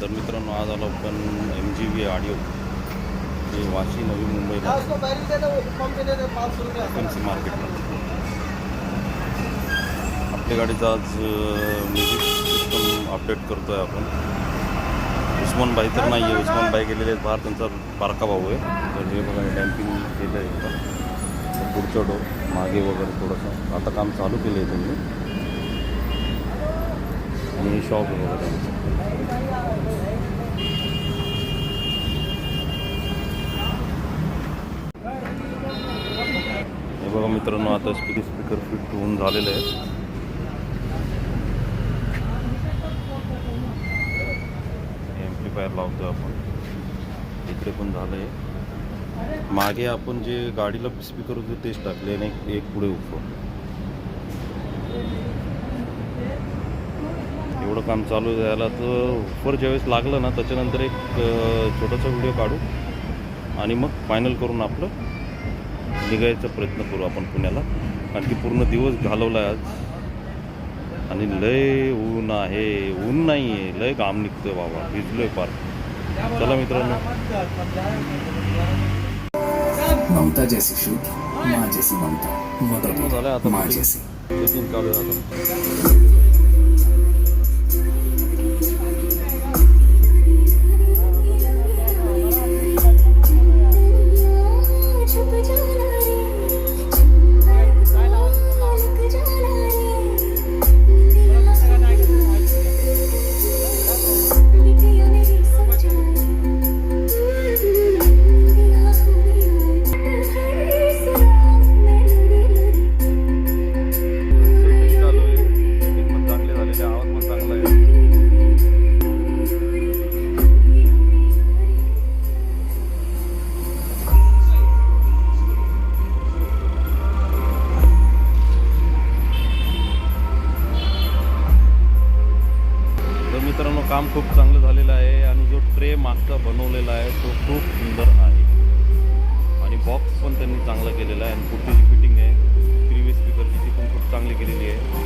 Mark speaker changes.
Speaker 1: तर मित्रांनो आज आलो आपण MGV ऑडिओ जे वाशी नवी मुंबईला FMC मार्केटला. आपल्या गाडीचा आज म्युझिक सिस्टम अपडेट करतो आहे आपण. उस्मान भाई तर नाही आहे, उस्मान भाई गेलेले आहेत बाहेर, त्यांचा बारका भाऊ आहे. तर हे बघा डॅम्पिंग केलं आहे बघा, पुढचं डो मागे वगैरे थोडंसं आता काम चालू केलं आहे त्यांनी. आणि शॉप वगैरे हे बघा मित्रांनो, आता स्पीकर फिट होऊन झालेले आहेत. एम्प्लिफायर लावतो आपण, इकडे पण झालं आहे. मागे आपण जे गाडीला स्पीकर होते तेच टाकले आणि एक पुढे उभं. एवढं काम चालू झालं तर उपर ज्यावेळेस लागलं ना त्याच्यानंतर एक छोटासा व्हिडिओ काढू आणि मग फायनल करून आपलं निघायचा प्रयत्न करू आपण पुण्याला. कारण की पूर्ण दिवस घालवला आहे आज आणि लय ऊन आहे, ऊन नाही आहे, लय घाम निघतोय बाबा, भिजलोय पार. चला मित्रांनो,
Speaker 2: ममता जैसी शूट, माँ जैसी ममता,
Speaker 1: झालं आता
Speaker 2: माँ जैसी.
Speaker 1: सेटिंग चालू झालं. मित्रांनो, काम खूप चांगलं झालेलं आहे आणि जो ट्रे मागचा बनवलेला आहे तो खूप सुंदर आहे आणि बॉक्स पण त्यांनी चांगला केलेला आहे. आणि पुढची जी फिटिंग आहे प्रीवियस स्पीकरची ती पण खूप चांगली केलेली आहे.